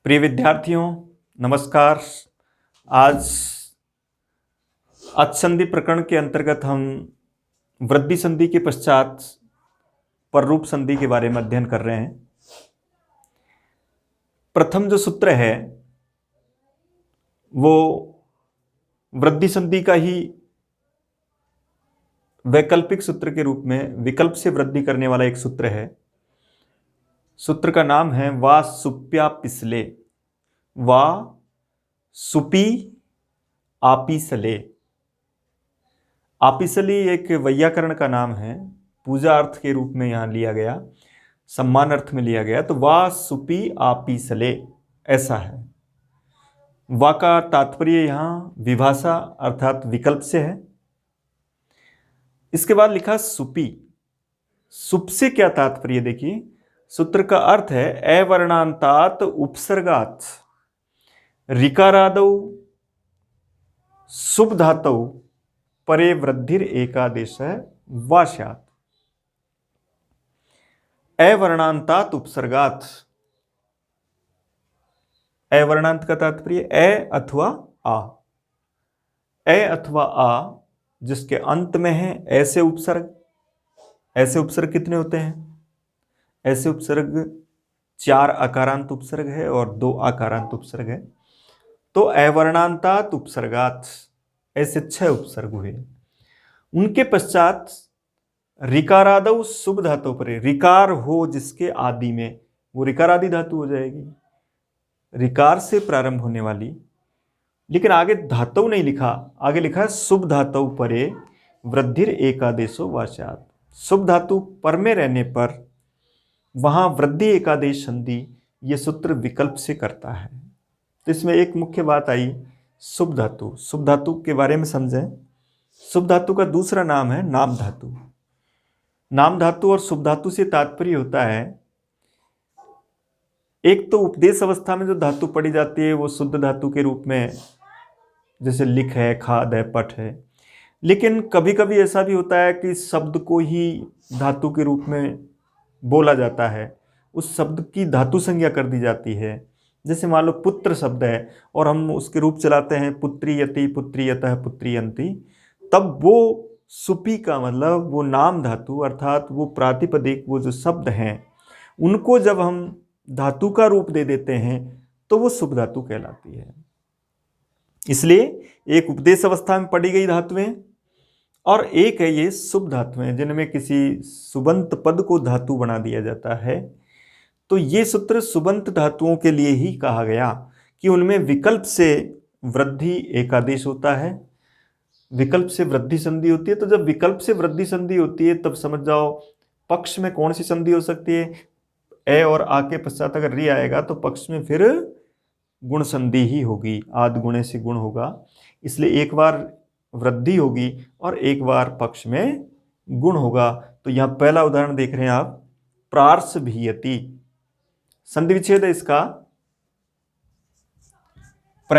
प्रिय विद्यार्थियों, नमस्कार। आज अचसंधि प्रकरण के अंतर्गत हम वृद्धि संधि के पश्चात पररूप संधि के बारे में अध्ययन कर रहे हैं। प्रथम जो सूत्र है वो वृद्धि संधि का ही वैकल्पिक सूत्र के रूप में विकल्प से वृद्धि करने वाला एक सूत्र है। सूत्र का नाम है वा सुप्या पिसले, वा सुपी आपिसले। आपिसली एक वैयाकरण का नाम है, पूजा अर्थ के रूप में यहाँ लिया गया, सम्मान अर्थ में लिया गया, तो वा सुपी आपिसले ऐसा है। वा का तात्पर्य यहाँ विभाषा अर्थात विकल्प से है। इसके बाद लिखा सुपी। सुप से क्या तात्पर्य, देखिए सूत्र का अर्थ है अवर्णांतात उपसर्गात ऋकारादौ शुभ धातौ परे वृद्धिर एकादेश वा स्यात्। अवर्णांतात उपसर्गात, अवर्णांत का तात्पर्य अ अथवा आ, अ अथवा आ जिसके अंत में है ऐसे उपसर्ग। ऐसे उपसर्ग कितने होते हैं? ऐसे उपसर्ग 4 अकारांत उपसर्ग है और 2 आकारांत उपसर्ग है। तो अवर्णांतात उपसर्गात ऐसे 6 उपसर्ग हुए। उनके पश्चात ऋकारादौ शुभ धातु पर, ऋकार हो जिसके आदि में, वो ऋकारादि धातु हो जाएगी, ऋकार से प्रारंभ होने वाली। लेकिन आगे धातु नहीं लिखा, आगे लिखा है शुभ धातु परे वृद्धिर एकादेशो वा स्यात्। शुभ धातु पर में रहने पर वहां वृद्धि एकादेश संधि ये सूत्र विकल्प से करता है। तो इसमें एक मुख्य बात आई, शुभ धातु। शुभ धातु के बारे में समझें। शुभ धातु का दूसरा नाम है नाम धातु। नाम धातु और शुभ धातु से तात्पर्य होता है, एक तो उपदेश अवस्था में जो धातु पढ़ी जाती है वो शुद्ध धातु के रूप में, जैसे लिख है, खाद है, पट है। लेकिन कभी कभी ऐसा भी होता है कि शब्द को ही धातु के रूप में बोला जाता है, उस शब्द की धातु संज्ञा कर दी जाती है। जैसे मान लो पुत्र शब्द है और हम उसके रूप चलाते हैं पुत्रियति, पुत्रियतः, पुत्रियंती, तब वो सुपी का मतलब वो नाम धातु अर्थात वो प्रातिपदिक, वो जो शब्द हैं उनको जब हम धातु का रूप दे देते हैं तो वो शुभ धातु कहलाती है। इसलिए एक उपदेश अवस्था में पढ़ी गई धातुएं और एक है ये शुभ धातुएं जिनमें किसी सुबंत पद को धातु बना दिया जाता है। तो ये सूत्र सुबंत धातुओं के लिए ही कहा गया कि उनमें विकल्प से वृद्धि एकादेश होता है, विकल्प से वृद्धि संधि होती है। तो जब विकल्प से वृद्धि संधि होती है तब समझ जाओ पक्ष में कौन सी संधि हो सकती है। ए और आ के पश्चात अगर री आएगा तो पक्ष में फिर गुण संधि ही होगी, आद गुणे से गुण होगा। इसलिए एक बार वृद्धि होगी और एक बार पक्ष में गुण होगा। तो यहां पहला उदाहरण देख रहे हैं आप, प्रार्षभीयति। संधि विच्छेद है इसका, प्र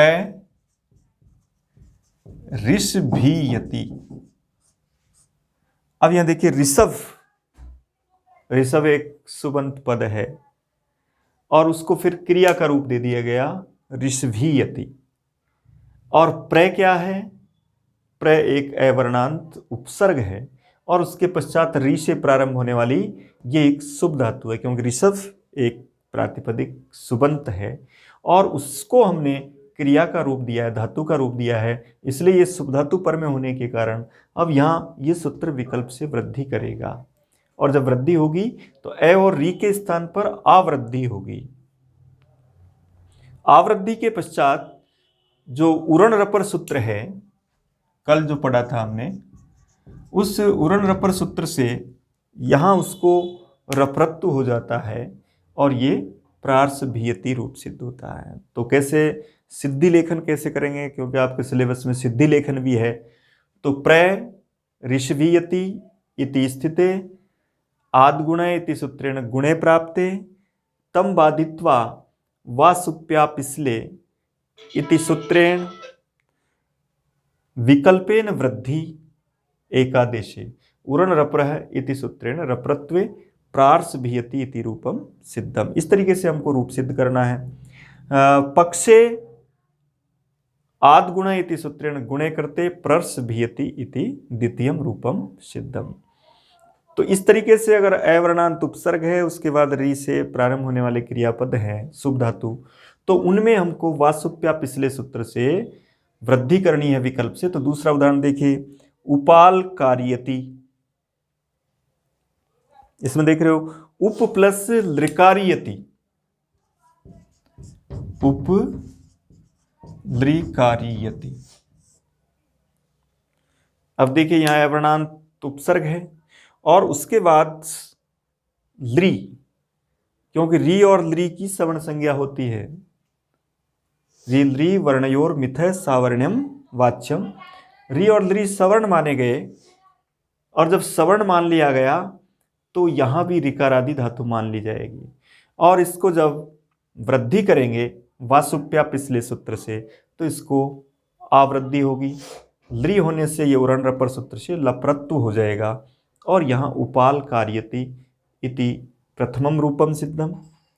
ऋषभीयति। अब यहां देखिए ऋषभ, ऋषभ एक सुबंत पद है और उसको फिर क्रिया का रूप दे दिया गया ऋषभीयति। और प्र क्या है? प्र एक अवर्णांत उपसर्ग है और उसके पश्चात री से प्रारंभ होने वाली ये एक शुभ धातु है, क्योंकि ऋषभ एक प्रातिपदिक सुबंत है और उसको हमने क्रिया का रूप दिया है, धातु का रूप दिया है। इसलिए ये शुभ धातु पर में होने के कारण अब यहाँ ये सूत्र विकल्प से वृद्धि करेगा और जब वृद्धि होगी तो अ और री के स्थान पर आवृद्धि होगी। आवृद्धि के पश्चात जो उरण रपर सूत्र है, कल जो पढ़ा था हमने, उस उरण रपर सूत्र से यहां उसको रपरत्व हो जाता है और ये प्रार्षभीयति रूप सिद्ध होता है। तो कैसे सिद्धि लेखन कैसे करेंगे, क्योंकि आपके सिलेबस में सिद्धि लेखन भी है। तो प्र ऋषभीयति इति स्थिते आद गुणे इति सूत्रेण गुणे प्राप्ते तम बाधित्वा वा सुप्या पिसले इति सूत्रेण विकल्पेन वृद्धि एकादेशे उरण रप्रः इति सूत्रेण रप्रत्वे प्रार्षभीयति इति रूपम सिद्धम। इस तरीके से हमको रूप सिद्ध करना है। पक्षे आद गुण इति सूत्रेण गुणे करते प्रर्स भियति इति द्वितीयम रूपम सिद्धम। तो इस तरीके से अगर अवर्णांत उपसर्ग है, उसके बाद री से प्रारंभ होने वाले क्रियापद हैं शुभ धातु, तो उनमें हमको वासुप्या पिछले सूत्र से वृद्धि करनी है विकल्प से। तो दूसरा उदाहरण देखिए, उपाल कार्यति। इसमें देख रहे हो उप प्लस लृकारियति, उप लृकारियति। अब देखिए यहां अवर्णांत उपसर्ग है और उसके बाद लृ, क्योंकि री और लृ की सवर्ण संज्ञा होती है। री लृ वर्णयोर मिथय सावर्ण्यम वाच्यम। री और लृ सवर्ण माने गए, और जब सवर्ण मान लिया गया तो यहां भी ऋकार आदि धातु मान ली जाएगी। और इसको जब वृद्धि करेंगे वासुप्या पिछले सूत्र से, तो इसको आवृद्धि होगी। लृ होने से ये उरण रपर सूत्र से लप्रत्व हो जाएगा, और यहाँ उपाल कार्यति इति प्रथमम रूपम सिद्धम।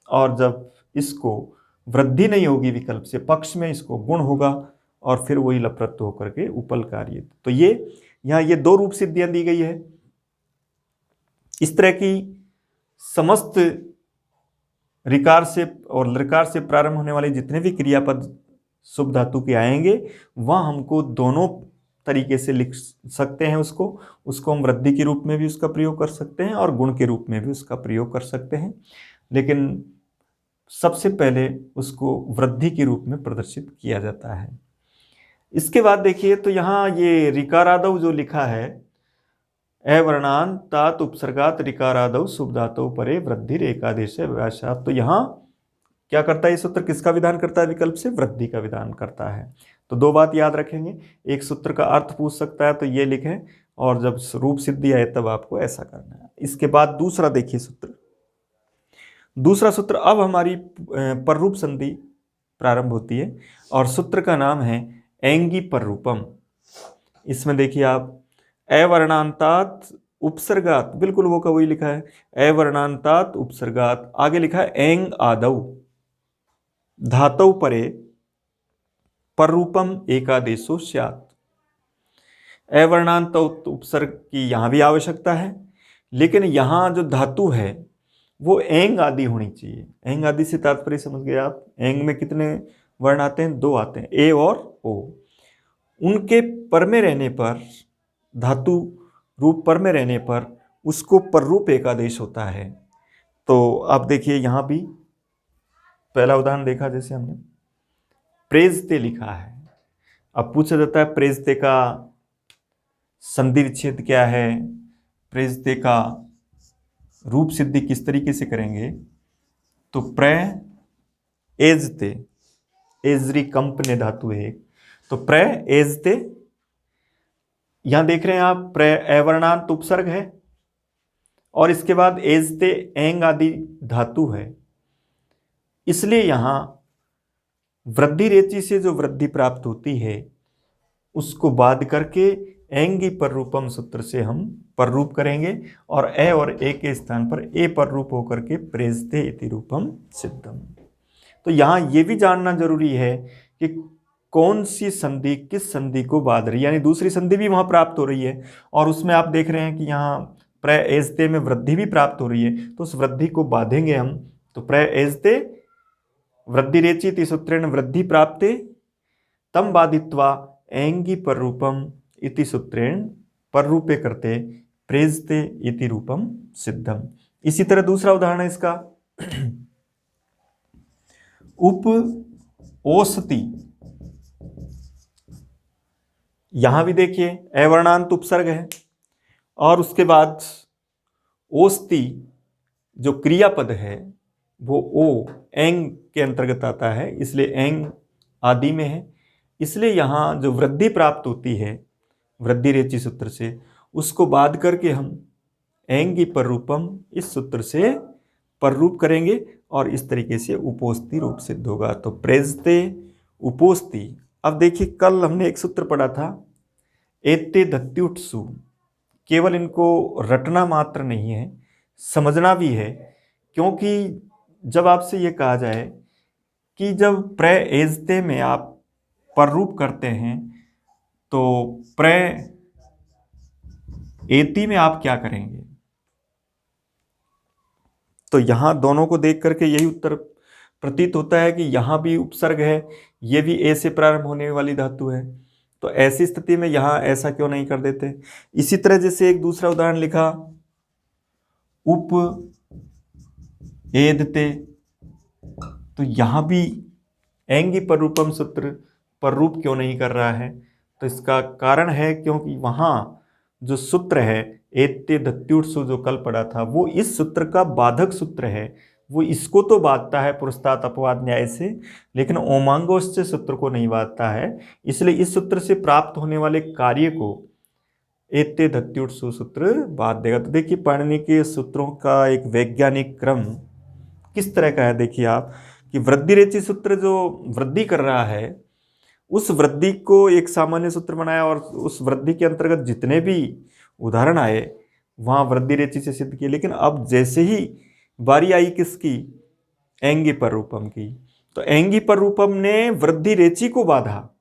और जब इसको वृद्धि नहीं होगी विकल्प से, पक्ष में इसको गुण होगा, और फिर वही लप्रत्व होकर के उपल कार्यति। तो ये यहाँ ये दो रूप सिद्धियां दी गई है। इस तरह की समस्त ऋकार से और लृकार से प्रारंभ होने वाले जितने भी क्रियापद शुभ धातु के आएंगे, वह हमको दोनों तरीके से लिख सकते हैं। उसको हम वृद्धि के रूप में भी उसका प्रयोग कर सकते हैं और गुण के रूप में भी उसका प्रयोग कर सकते हैं, लेकिन सबसे पहले उसको वृद्धि के रूप में प्रदर्शित किया जाता है। इसके बाद देखिए, तो यहाँ ये ऋकारादौ जो लिखा है, अवर्णांतात उपसर्गात ऋकारादौ शुभ धातु परे वृद्धि एकादेश व्यासात। तो यहाँ क्या करता है ये सूत्र, किसका विधान करता है विकल्प से, वृद्धि का विधान करता है। तो दो बात याद रखेंगे, एक सूत्र का अर्थ पूछ सकता है तो ये लिखें, और जब रूप सिद्धि आए तब आपको ऐसा करना है। इसके बाद दूसरा देखिए सूत्र, दूसरा सूत्र अब हमारी पररूप संधि प्रारंभ होती है, और सूत्र का नाम है एंगी पररूपम। इसमें देखिए आप अवर्णांतात उपसर्गात, बिल्कुल वो का वही लिखा है, अवर्णांतात उपसर्गात, आगे लिखा है एंग आदौ धातौ परे पररूपम एकादेशो स्यात्। अवर्णांत उपसर्ग की यहाँ भी आवश्यकता है, लेकिन यहाँ जो धातु है वो एंग आदि होनी चाहिए। एंग आदि से तात्पर्य समझ गए आप, एंग में कितने वर्ण आते हैं, दो आते हैं, ए और ओ। उनके पर में रहने पर, धातु रूप पर में रहने पर उसको पररूप एकादेश होता है। तो आप देखिए यहाँ भी पहला उदाहरण देखा, जैसे हमने प्रेजते लिखा है। अब पूछा जाता है प्रेजते का संधि विच्छेद क्या है, प्रेजते का रूप सिद्धि किस तरीके से करेंगे। तो प्र एजते, एजरी कंपने धातु है, तो प्र एजते, यहां देख रहे हैं आप प्र अवर्णांत उपसर्ग है, और इसके बाद एजते एंग आदि धातु है, इसलिए यहां वृद्धि रेचि से जो वृद्धि प्राप्त होती है उसको बाध करके एंगी पररूपम सूत्र से हम पररूप करेंगे, और ए और ए के स्थान पर ए पररूप होकर के प्रेजते इति रूपम सिद्धम। तो यहाँ ये भी जानना जरूरी है कि कौन सी संधि किस संधि को बाध रही है, यानी दूसरी संधि भी वहाँ प्राप्त हो रही है, और उसमें आप देख रहे हैं कि यहाँ प्र एजते में वृद्धि भी प्राप्त हो रही है, तो उस वृद्धि को बांधेंगे हम। तो प्र एजते वृद्धि रेचि इति सूत्रेण वृद्धि प्राप्ते तम बाधित्वा एंगी पररूपम इति सूत्रेण पररूपे करते प्रेजते इति रूपम सिद्धम। इसी तरह दूसरा उदाहरण है इसका, उप ओसति। यहां भी देखिए अवर्णांत उपसर्ग है, और उसके बाद ओस्ति जो क्रियापद है वो ओ एंग के अंतर्गत आता है, इसलिए एंग आदि में है, इसलिए यहाँ जो वृद्धि प्राप्त होती है वृद्धि रेचि सूत्र से, उसको बाध करके हम एंगी पररूपम इस सूत्र से पररूप करेंगे, और इस तरीके से उपोस्ति रूप सिद्ध होगा। तो प्रेजते उपोस्ति। अब देखिए कल हमने एक सूत्र पढ़ा था एते धत्युट्सु, केवल इनको रटना मात्र नहीं है, समझना भी है, क्योंकि जब आपसे ये कहा जाए कि जब प्र एजते में आप पररूप करते हैं तो प्र एति में आप क्या करेंगे? तो यहां दोनों को देख करके यही उत्तर प्रतीत होता है कि यहां भी उपसर्ग है, ये भी ए से प्रारंभ होने वाली धातु है, तो ऐसी स्थिति में यहां ऐसा क्यों नहीं कर देते? इसी तरह जैसे एक दूसरा उदाहरण लिखा, उप एदते, तो यहां भी एंगी पररूपम सूत्र पररूप क्यों नहीं कर रहा है? तो इसका कारण है क्योंकि वहां जो सूत्र है एत्ते दत्युत्सु जो कल पड़ा था वो इस सूत्र का बाधक सूत्र है, वो इसको तो बाधता है पुरस्तात अपवाद न्याय से, लेकिन ओमांगोश्च सूत्र को नहीं बाधता है। इसलिए इस सूत्र से प्राप्त होने वाले कार्य को एत्ते दत्युत्सु सूत्र बाध देगा। तो देखिए पाणिनि के सूत्रों का एक वैज्ञानिक क्रम किस तरह का है, देखिए आप कि वृद्धि रेचि सूत्र जो वृद्धि कर रहा है उस वृद्धि को एक सामान्य सूत्र बनाया और उस वृद्धि के अंतर्गत जितने भी उदाहरण आए वहां वृद्धि रेचि से सिद्ध किए। लेकिन अब जैसे ही बारी आई किसकी, एंगी पररूपम की, तो एंगी पररूपम ने वृद्धि रेचि को बाधा,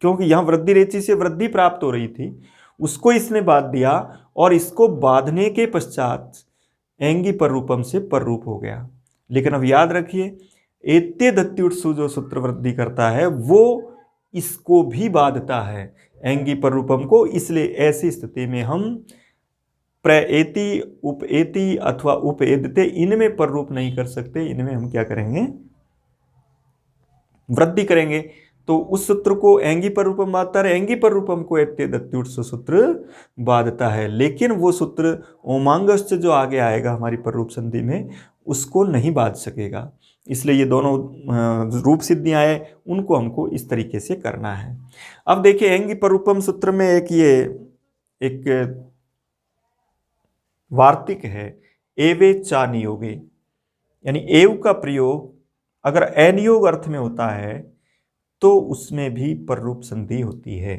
क्योंकि यहां वृद्धि रेचि से वृद्धि प्राप्त हो रही थी, उसको इसने बाध दिया और इसको बांधने के पश्चात एंगी पररूपम से पररूप हो गया। लेकिन अब याद रखिए एत्ते दत्युत्सु जो सूत्र वृद्धि करता है वो इसको भी बाधता है एंगी पररूपम को, इसलिए ऐसी स्थिति में हम प्रएति उपेति अथवा उपेदते इनमें पररूप नहीं कर सकते, इनमें हम क्या करेंगे, वृद्धि करेंगे। तो उस सूत्र को एंगी पररूपम बाधता है, एंगी पररूपम को एत्ते दत्युत्सु सूत्र बाधता है, लेकिन वो सूत्र ओमांगश्च जो आगे आएगा हमारी पररूप संधि में उसको नहीं बाध सकेगा। इसलिए ये दोनों रूप सिद्धियां आए उनको हमको इस तरीके से करना है। अब देखिए एंगी पररूपम सूत्र में एक वार्तिक है, एवे चा नियोगे, यानी एव का प्रयोग अगर अनियोग अर्थ में होता है तो उसमें भी पररूप संधि होती है।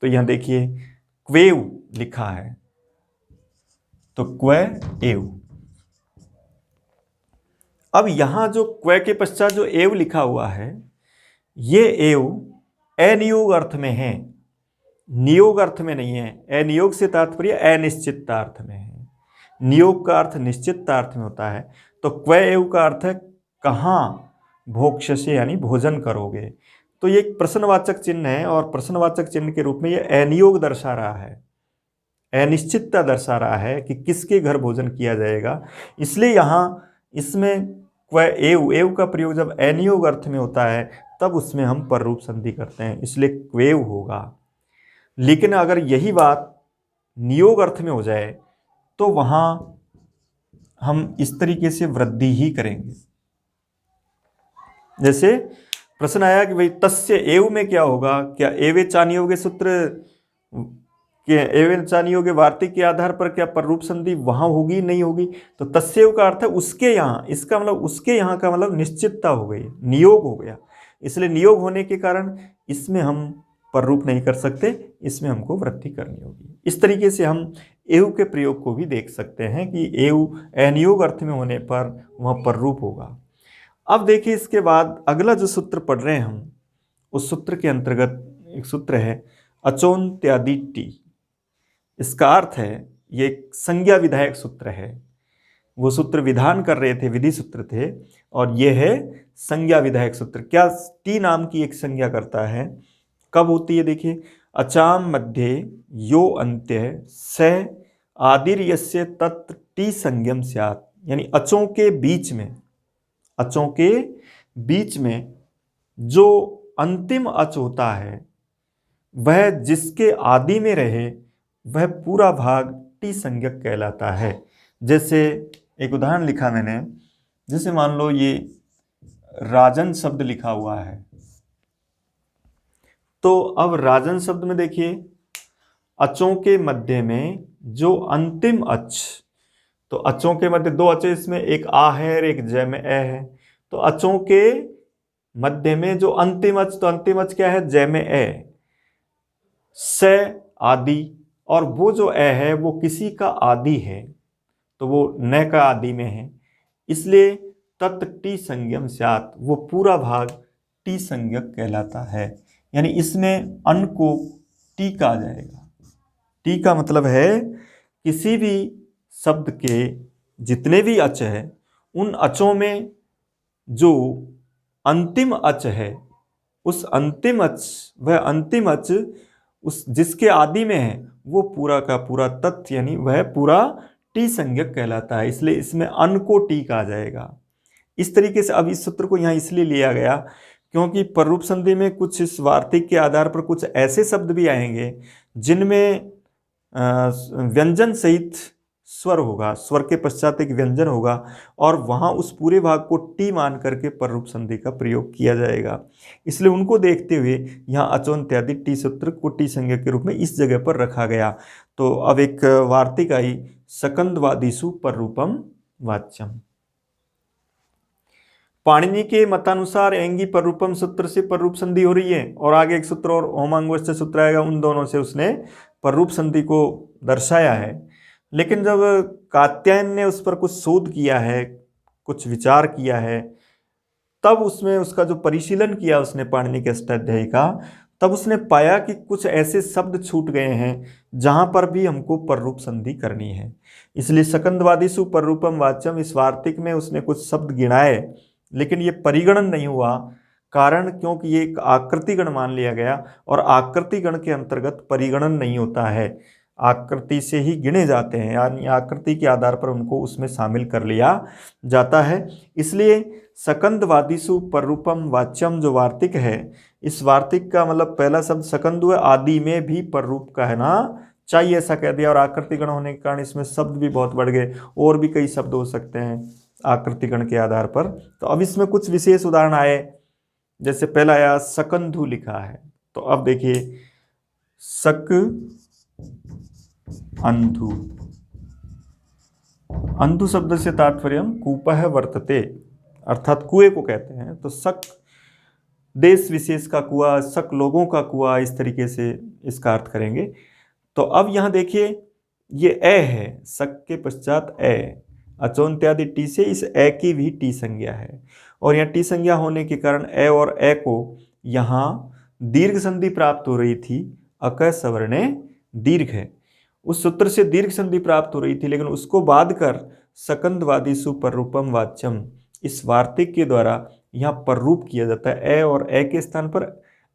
तो यहां देखिए क्वेव लिखा है तो क्व एव। अब यहां जो क्व के पश्चात जो एव लिखा हुआ है ये एव अनियोग अर्थ में है, नियोग अर्थ में नहीं है। अनियोग से तात्पर्य अनिश्चित अर्थ में है, नियोग का अर्थ निश्चित अर्थ में होता है। तो क्व एव का अर्थ है कहाँ भोक्ष्यसे यानी भोजन करोगे। तो ये एक प्रश्नवाचक चिन्ह है और प्रश्नवाचक चिन्ह के रूप में ये अनियोग दर्शा रहा है, अनिश्चितता दर्शा रहा है कि किसके घर भोजन किया जाएगा। इसलिए यहाँ इसमें क्व एव, एव का प्रयोग जब अनियोग अर्थ में होता है तब उसमें हम पररूप संधि करते हैं, इसलिए क्वेव होगा। लेकिन अगर यही बात नियोग अर्थ में हो जाए तो वहां हम इस तरीके से वृद्धि ही करेंगे। जैसे प्रश्न आया कि भाई तस्य एव में क्या होगा, क्या एवे चानियोगे सूत्र के एवे चानियोगे वार्तिक के आधार पर क्या पररूप संधि वहां होगी, नहीं होगी? तो तस्येव का अर्थ है उसके यहाँ, इसका मतलब उसके यहाँ का मतलब निश्चितता हो गई, नियोग हो गया। इसलिए नियोग होने के कारण इसमें हम पररूप नहीं कर सकते, इसमें हमको वृद्धि करनी होगी। इस तरीके से हम एव के प्रयोग को भी देख सकते हैं कि एव अनियोग अर्थ में होने पर वह पररूप होगा। अब देखिए इसके बाद अगला जो सूत्र पढ़ रहे हैं हम, उस सूत्र के अंतर्गत एक सूत्र है अचोन्त्यादिटी। इसका अर्थ है ये एक संज्ञा विधायक सूत्र है, वो सूत्र विधान कर रहे थे, विधि सूत्र थे, और ये है संज्ञा विधायक सूत्र। क्या टी नाम की एक संज्ञा करता है, कब होती है? देखिए अचाम मध्य यो अंत्य स आदिर यस्य तत्र टी संज्ञम स्यात्, यानी अचों के बीच में, अचों के बीच में जो अंतिम अच होता है वह जिसके आदि में रहे वह पूरा भाग टी संज्ञक कहलाता है। जैसे एक उदाहरण लिखा मैंने, जैसे मान लो ये राजन शब्द लिखा हुआ है, तो अब राजन शब्द में देखिए अचों के मध्य में जो अंतिम अच, तो अचों के मध्य दो अच, इसमें एक आ है और एक जय में ए है। तो अचों के मध्य में जो अंतिम अच, तो अंतिम अच क्या है? जय में ए, स आदि, और वो जो ए है वो किसी का आदि है, तो वो न का आदि में है। इसलिए तत् टी संज्ञम स्यात्, वो पूरा भाग टी संज्ञक कहलाता है। यानी इसमें अन को टी कहा जाएगा। टी का मतलब है किसी भी शब्द के जितने भी अच है उन अचों में जो अंतिम अच है, उस अंतिम अच, वह अंतिम अच उस जिसके आदि में है वो पूरा का पूरा तत् यानी वह पूरा टी संज्ञक कहलाता है। इसलिए इसमें अन को टी कहा जाएगा। इस तरीके से अब इस सूत्र को यहाँ इसलिए लिया गया क्योंकि पररूप संधि में कुछ इस वार्तिक के आधार पर कुछ ऐसे शब्द भी आएंगे जिनमें व्यंजन सहित स्वर होगा, स्वर के पश्चात एक व्यंजन होगा और वहाँ उस पूरे भाग को टी मान करके पररूप संधि का प्रयोग किया जाएगा। इसलिए उनको देखते हुए यहाँ अचोन्त्यादि टी सूत्र को टी संज्ञा के रूप में इस जगह पर रखा गया। तो अब एक वार्तिक आई, सकंदवादिषु पररूपम वाच्यम। पाणिनि के मतानुसार एंगी पररूपम सूत्र से पररूप संधि हो रही है और आगे एक सूत्र और होमांगोष्ठ सूत्र आएगा, उन दोनों से उसने पररूप संधि को दर्शाया है। लेकिन जब कात्यायन ने उस पर कुछ शोध किया है, कुछ विचार किया है, तब उसमें उसका जो परिशीलन किया उसने पाणिनि के अष्टाध्यायी का, तब उसने पाया कि कुछ ऐसे शब्द छूट गए हैं जहां पर भी हमको पररूप संधि करनी है। इसलिए सकंदवादिषु पररूपम वाच्यम इस वार्तिक में उसने कुछ शब्द गिनाए, लेकिन ये परिगणन नहीं हुआ। कारण क्योंकि ये एक आकृतिगण मान लिया गया और आकृतिगण के अंतर्गत परिगणन नहीं होता है, आकृति से ही गिने जाते हैं, यानी आकृति के आधार पर उनको उसमें शामिल कर लिया जाता है। इसलिए सकंदवादिषु पररूपम वाच्यम जो वार्तिक है, इस वार्तिक का मतलब पहला शब्द सकंदु है, आदि में भी पररूप कहना चाहिए ऐसा कह दिया। और आकृतिगण होने के कारण इसमें शब्द भी बहुत बढ़ गए, और भी कई शब्द हो सकते हैं आकृतिगण के आधार पर। तो अब इसमें कुछ विशेष उदाहरण आए, जैसे पहला आया सकंधु लिखा है, तो अब देखिए सक अंधु, अंधु शब्द से तात्पर्य कूपः वर्तते, अर्थात कुएं को कहते हैं। तो शक देश विशेष का कुआं, शक लोगों का कुआं, इस तरीके से इसका अर्थ करेंगे। तो अब यहाँ देखिए ये ए है, शक के पश्चात ए, अचोन्त्यादि टी से इस ए की भी टी संज्ञा है और यहाँ टी संज्ञा होने के कारण ए और ए को यहाँ दीर्घ संधि प्राप्त हो रही थी, अक सवर्णे दीर्घ है, उस सूत्र से दीर्घ संधि प्राप्त हो रही थी, लेकिन उसको बाध कर सकंदवादिषु पररूपम वाच्यम इस वार्तिक के द्वारा यहाँ पर रूप किया जाता है। ए और ए के स्थान पर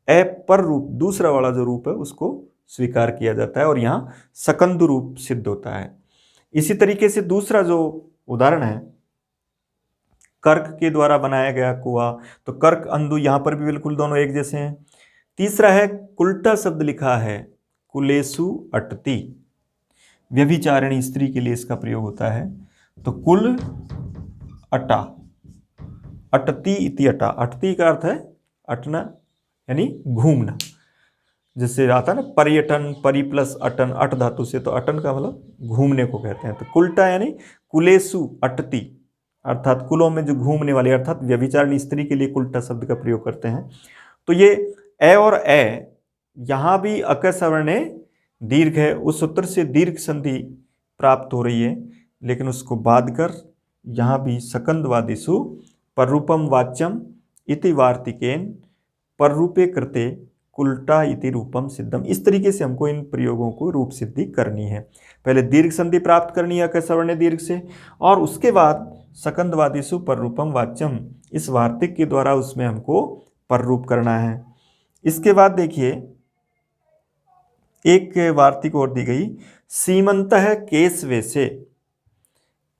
ए पर रूप, दूसरा वाला जो रूप है उसको स्वीकार किया जाता है और यहाँ सकंदु रूप सिद्ध होता है। इसी तरीके से दूसरा जो उदाहरण है कर्क के द्वारा बनाया गया कुआं, तो कर्क अंधु, यहाँ पर भी बिल्कुल दोनों एक जैसे हैं। तीसरा है कुलटा शब्द लिखा है, कुलेसु अटति, व्यभिचारिणी स्त्री के लिए इसका प्रयोग होता है। तो कुल अटा, अटति इति अटा, अटति का अर्थ है अटना यानी घूमना, जिससे आता है ना पर्यटन, परि प्लस अटन, अट धातु से, तो अटन का मतलब घूमने को कहते हैं। तो कुलटा यानी कुलेसु अटति, अर्थात कुलों में जो घूमने वाली, अर्थात व्यभिचारिणी स्त्री के लिए कुलटा शब्द का प्रयोग करते हैं। तो ये ए और ए यहाँ भी अक सवर्णे दीर्घ है, उस सूत्र से दीर्घ संधि प्राप्त हो रही है, लेकिन उसको बाध कर यहाँ भी सकंदवादिषु पररूपम वाच्यम इति वार्तिकेन पररूपे कृते कुलटा इति रूपम सिद्धम। इस तरीके से हमको इन प्रयोगों को रूप सिद्धि करनी है। पहले दीर्घ संधि प्राप्त करनी है अक सवर्णे दीर्घ से, और उसके बाद सकंदवादिषु पररूपम वाच्यम इस वार्तिक के द्वारा उसमें हमको पररूप करना है। इसके बाद देखिए एक वार्तिक और दी गई, सीमंतः केशवेशे,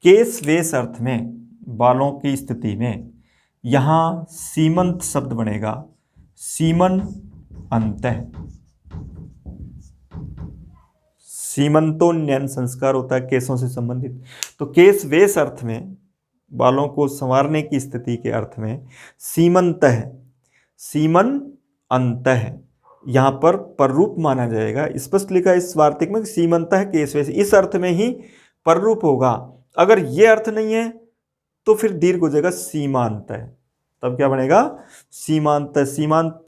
केशवेश अर्थ में बालों की स्थिति में यहाँ सीमंत शब्द बनेगा, सीमन अंतः, सीमंतोन्नयन संस्कार होता है केशों से संबंधित। तो केशवेश अर्थ में बालों को संवारने की स्थिति के अर्थ में सीमंतः, सीमन अंतः यहाँ पर पररूप माना जाएगा। स्पष्ट लिखा है इस वार्तिक में सीमंतः केशवेश, इस अर्थ में ही पररूप होगा। अगर ये अर्थ नहीं है तो फिर दीर्घ हो जाएगा सीमांत है, तब क्या बनेगा सीमांत।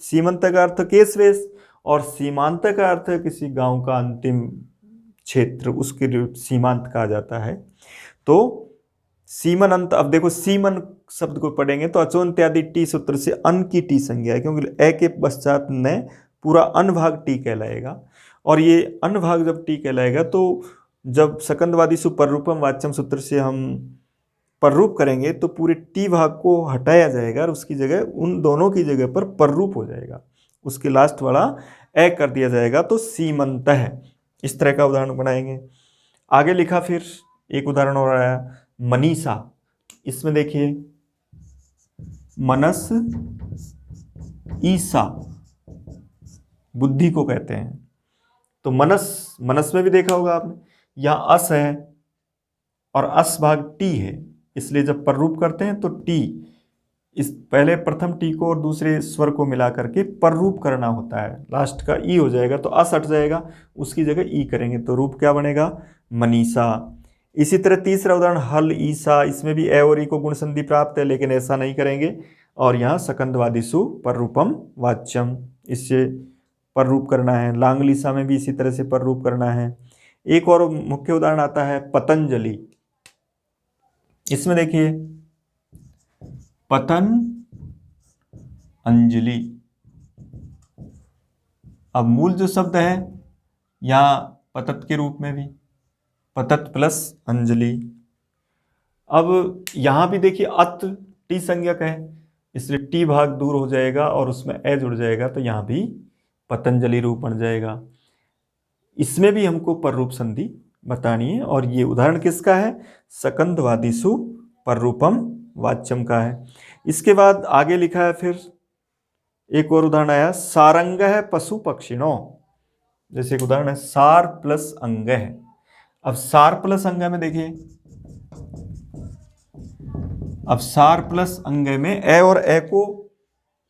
सीमांत का अर्थ केशवेश और सीमांत का अर्थ है किसी गांव का अंतिम क्षेत्र, उसके सीमांत कहा जाता है। तो सीमन अंत, अब देखो सीमन शब्द को पढ़ेंगे तो अचोन्त आदि टी सूत्र से अन की टी संज्ञा है, क्योंकि ए के पश्चात न पूरा अन भाग टी कहलाएगा। और ये अन भाग जब टी कहलाएगा तो जब सकंदवादिसु पररूपम वाच्यम सूत्र से हम पररूप करेंगे तो पूरे टी भाग को हटाया जाएगा और उसकी जगह उन दोनों की जगह पर पररूप हो जाएगा, उसके लास्ट वाला ए कर दिया जाएगा, तो सीमंत है। इस तरह का उदाहरण बनाएंगे। आगे लिखा फिर एक उदाहरण हो रहा है मनीषा। इसमें देखिए मनस ईसा बुद्धि को कहते हैं। तो मनस, मनस में भी देखा होगा आपने, यहाँ अस है और अस भाग टी है, इसलिए जब पररूप करते हैं तो टी, इस पहले प्रथम टी को और दूसरे स्वर को मिला करके पररूप करना होता है, लास्ट का ई हो जाएगा तो अस हट जाएगा, उसकी जगह ई करेंगे तो रूप क्या बनेगा, मनीषा। इसी तरह तीसरा उदाहरण हल ईसा, इसमें भी ए और ई को गुण संधि प्राप्त है, लेकिन ऐसा नहीं करेंगे। और यहाँ सकंदवादिसु पररूपम वाच्यम, इससे पररूप करना है। लांगलीसा में भी इसी तरह से पररूप करना है। एक और मुख्य उदाहरण आता है पतंजलि। इसमें देखिए पतन अंजलि, अब मूल जो शब्द है यहाँ पतत के रूप में भी, पतत प्लस अंजलि। अब यहाँ भी देखिए अत टी संज्ञक है, इसलिए टी भाग दूर हो जाएगा और उसमें ए जुड़ जाएगा, तो यहाँ भी पतंजलि रूप बन जाएगा। इसमें भी हमको पररूप संधि बतानी है, और ये उदाहरण किसका है, सकंदवादिसु पररूपम वाच्यम का है। इसके बाद आगे लिखा है फिर एक और उदाहरण आया सारंग है पशु पक्षिणों। जैसे एक उदाहरण है सार प्लस अंग है। अब सार प्लस अंग में देखिए, अब सार प्लस अंग में ए और ए को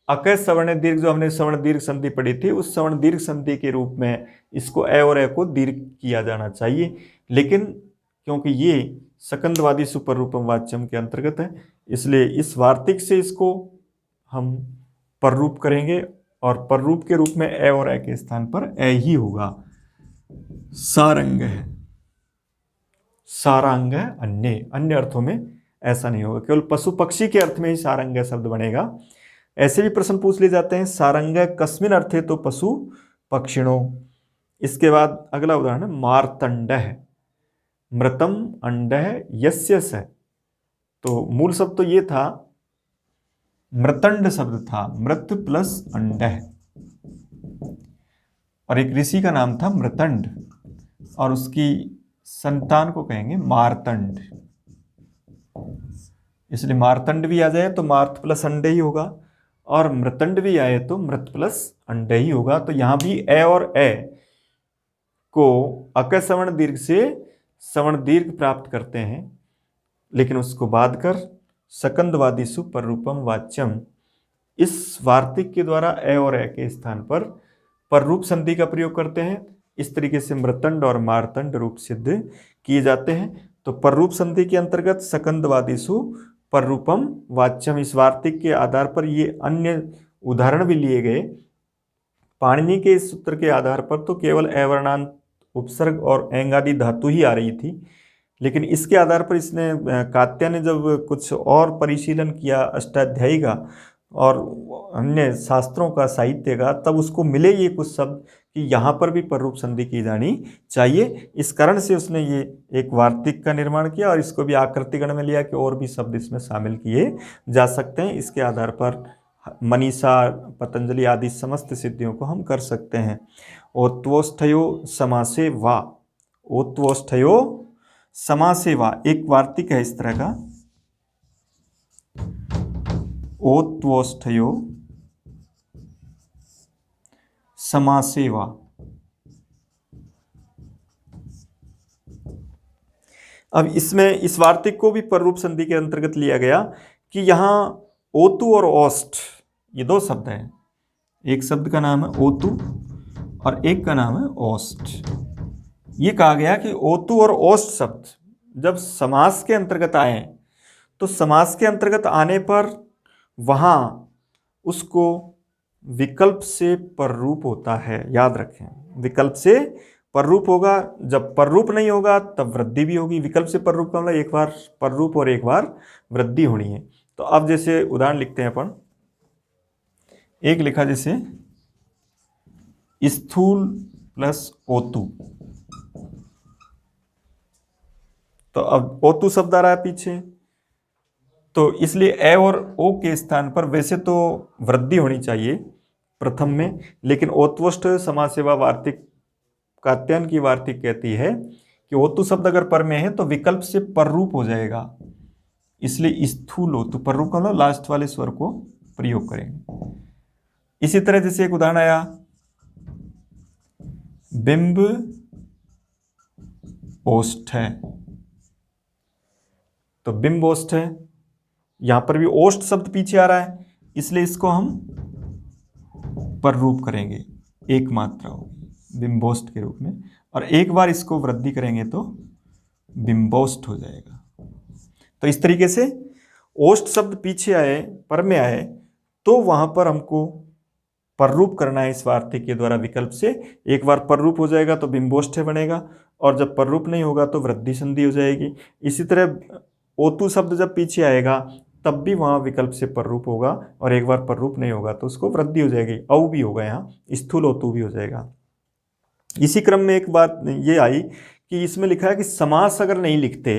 अकय सवर्ण दीर्घ, जो हमने सवर्ण दीर्घ संधि पढ़ी थी, उस सवर्ण दीर्घ संधि के रूप में इसको ए और ए को दीर्घ किया जाना चाहिए, लेकिन क्योंकि ये सकंदवादिसु पररूपम वाच्यम के अंतर्गत है, इसलिए इस वार्तिक से इसको हम पररूप करेंगे, और पररूप के रूप में ए और ए के स्थान पर ए ही होगा। सारंग है, सारांग है अन्य, अन्य अर्थों में ऐसा नहीं होगा, केवल पशु पक्षी के अर्थ में ही सारंग शब्द बनेगा। ऐसे भी प्रश्न पूछ ले जाते हैं सारंग कस्मिन अर्थे, तो पशु पक्षिणों। इसके बाद अगला उदाहरण है मार्तंड है, मृतम अंड है यस्य स। तो मूल शब्द तो ये था, मृतंड शब्द था, मृत प्लस अंड है, और एक ऋषि का नाम था मृतंड, और उसकी संतान को कहेंगे मार्तंड, इसलिए मार्तंड भी आ जाए तो मार्त प्लस अंडे ही होगा, और मृतंड भी आए तो मृत प्लस अंडे ही होगा। तो यहाँ भी ए और ए को अक सवर्ण दीर्घ से सवर्ण दीर्घ प्राप्त करते हैं, लेकिन उसको बाद कर सकंदवादिसु पररूपम वाच्यम, इस वार्तिक के द्वारा ए और ए के स्थान पर पररूप संधि का प्रयोग करते हैं। इस तरीके से मृतंड और मार्तंड रूप सिद्ध किए जाते हैं। तो पररूप संधि के अंतर्गत सकंदवादिसु पररूपम वाच्यम, इस वार्तिक के आधार पर ये अन्य उदाहरण भी लिए गए। पाणिनि के इस सूत्र के आधार पर तो केवल अवर्णांत उपसर्ग और एंग आदि धातु ही आ रही थी, लेकिन इसके आधार पर इसने कात्या ने जब कुछ और परिशीलन किया अष्टाध्यायी का और अन्य शास्त्रों का, साहित्य का, तब उसको मिले ये कुछ शब्द कि यहाँ पर भी पररूप संधि की जानी चाहिए। इस कारण से उसने ये एक वार्तिक का निर्माण किया और इसको भी आकृतिगण में लिया कि और भी शब्द इसमें शामिल किए जा सकते हैं। इसके आधार पर मनीषा, पतंजलि आदि समस्त सिद्धियों को हम कर सकते हैं। ओत्वोष्ठयो समासे वा, ओत्वोष्ठयो समासे वा एक वार्तिक है इस तरह का, ओत्वोष्ठयो समासे वा। अब इसमें इस वार्तिक को भी पररूप संधि के अंतर्गत लिया गया कि यहाँ ओतु और ओष्ठ ये दो शब्द हैं, एक शब्द का नाम है ओतु और एक का नाम है ओष्ठ। ये कहा गया कि ओतु और ओष्ठ शब्द जब समास के अंतर्गत आए तो समास के अंतर्गत आने पर वहाँ उसको विकल्प से पररूप होता है, याद रखें, विकल्प से पररूप होगा, जब पररूप नहीं होगा तब वृद्धि भी होगी। विकल्प से पररूप का मतलब एक बार पररूप और एक बार वृद्धि होनी है। तो अब जैसे उदाहरण लिखते हैं अपन, एक लिखा जैसे स्थूल प्लस ओतु, तो अब ओतु शब्द आ रहा है पीछे, तो इसलिए ए और ओ के स्थान पर वैसे तो वृद्धि होनी चाहिए प्रथम में, लेकिन ओत्वष्ट समास सेवा वार्तिक कात्यायन की वार्तिक कहती है कि ओतु शब्द अगर पर में है तो विकल्प से पररूप हो जाएगा, इसलिए स्थूल ओतु पररूप का मतलब लास्ट वाले स्वर को प्रयोग करेंगे। इसी तरह जैसे एक उदाहरण आया, बिंब ओष्ठ है, तो बिंब ओष्ठ है, यहां पर भी ओष्ठ शब्द पीछे आ रहा है, इसलिए इसको हम पररूप करेंगे, एक मात्रा होगी बिंबोष्ठ के रूप में, और एक बार इसको वृद्धि करेंगे तो बिंबोष्ठ हो जाएगा। तो इस तरीके से ओष्ठ शब्द पीछे आए, पर में आए, तो वहां पर हमको पररूप करना है इस वार्तिक के द्वारा विकल्प से। एक बार पररूप हो जाएगा तो बिंबोष्ठ बनेगा, और जब पररूप नहीं होगा तो वृद्धि संधि हो जाएगी। इसी तरह ओतु शब्द जब पीछे आएगा तब भी वहां विकल्प से पररूप होगा, और एक बार पररूप नहीं होगा तो उसको वृद्धि हो जाएगी, औ भी होगा, यहाँ स्थूल ओतु भी हो जाएगा। इसी क्रम में एक बात ये आई कि इसमें लिखा है कि समास अगर नहीं लिखते,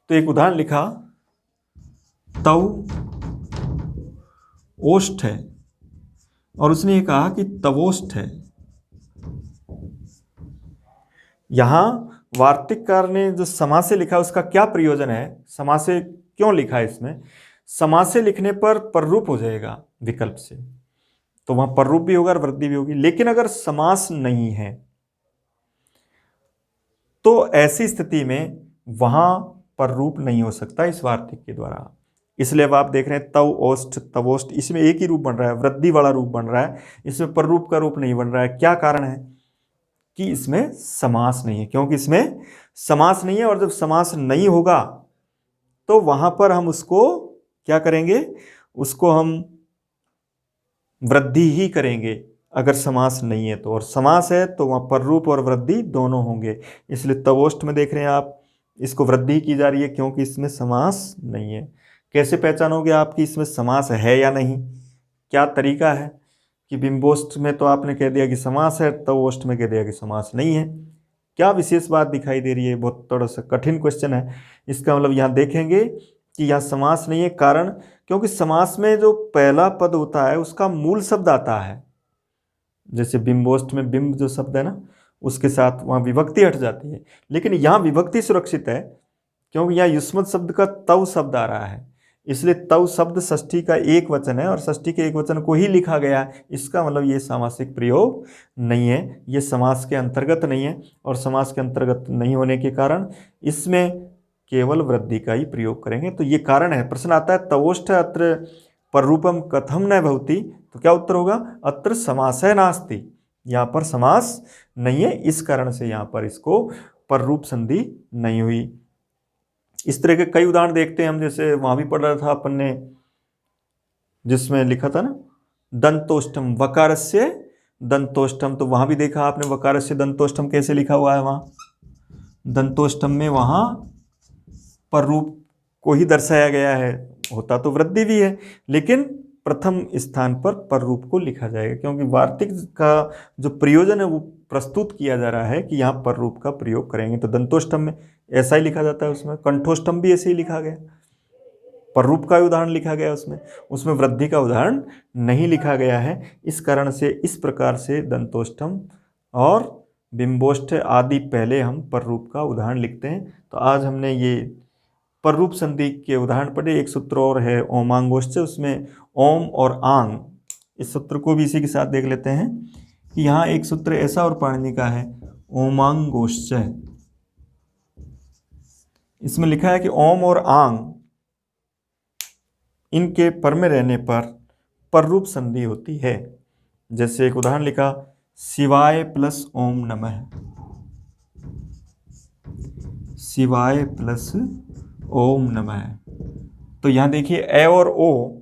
तो एक उदाहरण लिखा, तव ओष्ठ है, और उसने ये कहा कि तवोष्ठ है। यहां वार्तिककार ने जो समासे लिखा उसका क्या प्रयोजन है, समासे क्यों लिखा है इसमें? समासे लिखने पर पररूप हो जाएगा विकल्प से, तो वहां पररूप भी होगा और वृद्धि भी होगी। लेकिन अगर समास नहीं है तो ऐसी स्थिति में वहां पररूप नहीं हो सकता इस वार्तिक के द्वारा। इसलिए अब आप देख रहे हैं तव ओष्ठ तवोष्ठ, इसमें एक ही रूप बन रहा है, वृद्धि वाला रूप बन रहा है, इसमें पररूप का रूप नहीं बन रहा है। क्या कारण है? कि इसमें समास नहीं है, क्योंकि इसमें समास नहीं है, और जब समास नहीं होगा तो वहां पर हम उसको क्या करेंगे, उसको हम वृद्धि ही करेंगे अगर समास नहीं है तो, और समास है तो वहां पररूप और वृद्धि दोनों होंगे। इसलिए तवोष्ठ में देख रहे हैं आप, इसको वृद्धि की जा रही है क्योंकि इसमें समास नहीं है। कैसे पहचानोगे आप कि इसमें समास है या नहीं? क्या तरीका है कि बिंबोष्ठ में तो आपने कह दिया कि समास है, तवोष्ठ में कह दिया कि समास नहीं है, क्या विशेष बात दिखाई दे रही है? बहुत थोड़ा सा कठिन क्वेश्चन है। इसका मतलब यहाँ देखेंगे कि यहाँ समास नहीं है, कारण क्योंकि समास में जो पहला पद होता है उसका मूल शब्द आता है। जैसे बिंबोष्ठ में बिंब जो शब्द है ना, उसके साथ वहाँ विभक्ति हट जाती है, लेकिन यहाँ विभक्ति सुरक्षित है क्योंकि यहाँ युष्मत शब्द का तव शब्द आ रहा है, इसलिए तव शब्द षष्ठी का एक वचन है और षष्ठी के एक वचन को ही लिखा गया। इसका मतलब ये सामासिक प्रयोग नहीं है, ये समास के अंतर्गत नहीं है, और समास के अंतर्गत नहीं होने के कारण इसमें केवल वृद्धि का ही प्रयोग करेंगे। तो ये कारण है। प्रश्न आता है तवोष्ठ अत्र पररूपम कथम न भवति, तो क्या उत्तर होगा? अत्र समासः नास्ति, यहाँ पर समास नहीं है, इस कारण से यहाँ पर इसको पररूप संधि नहीं हुई। इस तरह के कई उदाहरण देखते हैं हम, जैसे वहां भी पढ़ रहा था अपन ने, जिसमें लिखा था ना दंतोष्टम वकारस्य दंतोष्टम, तो वहां भी देखा आपने वकारस्य दंतोष्टम कैसे लिखा हुआ है। वहां दंतोष्टम में वहां पररूप को ही दर्शाया गया है, होता तो वृद्धि भी है, लेकिन प्रथम स्थान पर पररूप को लिखा जाएगा क्योंकि वार्तिक का जो प्रयोजन है वो प्रस्तुत किया जा रहा है कि यहाँ पररूप का प्रयोग करेंगे। तो दंतोष्टम में ऐसा ही लिखा जाता है, उसमें कंठोष्टम भी ऐसे ही लिखा गया, पररूप का उदाहरण लिखा गया, उसमें वृद्धि का उदाहरण नहीं लिखा गया है। इस कारण से इस प्रकार से दंतोष्टम और बिंबोष्ठ आदि पहले हम पररूप का उदाहरण लिखते हैं। तो आज हमने ये पररूप संधि के उदाहरण पढ़े। एक सूत्र और है ओमांगोष्ठ, उसमें ओम और आंग, इस सूत्र को भी इसी के साथ देख लेते हैं कि यहाँ एक सूत्र ऐसा और पाणिनि का है ओमांगोष्ठ, इसमें लिखा है कि ओम और आंग इनके पर में रहने पर पररूप संधि होती है। जैसे एक उदाहरण लिखा, शिवाय प्लस ओम नमः, शिवाय प्लस ओम नमः। तो यहां देखिए ए और ओ,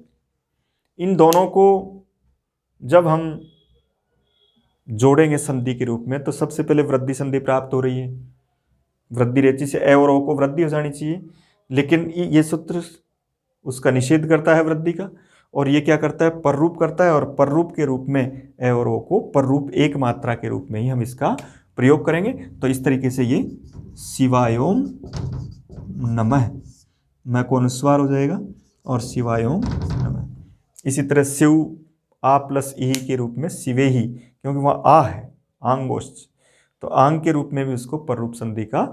इन दोनों को जब हम जोड़ेंगे संधि के रूप में, तो सबसे पहले वृद्धि संधि प्राप्त हो रही है। वृद्धि रेचि से ए और ओ को वृद्धि हो जानी चाहिए, लेकिन ये सूत्र उसका निषेध करता है वृद्धि का, और ये क्या करता है, पररूप करता है, और पररूप के रूप में ए और ओ को पररूप एक मात्रा के रूप में ही हम इसका प्रयोग करेंगे। तो इस तरीके से ये शिवायोम नमः, मैं को अनुस्वार हो जाएगा और शिवायोम नमः। इसी तरह शिव आ प्लस ई के रूप में शिवे ही, क्योंकि वहाँ आ है आंगोष्ठ, तो आंग के रूप में भी उसको पररूप संधि का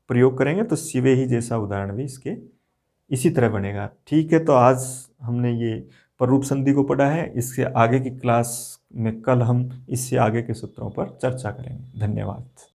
प्रयोग करेंगे। तो शिवे ही जैसा उदाहरण भी इसके इसी तरह बनेगा। ठीक है, तो आज हमने ये पररूप संधि को पढ़ा है। इससे आगे की क्लास में कल हम इससे आगे के सूत्रों पर चर्चा करेंगे। धन्यवाद।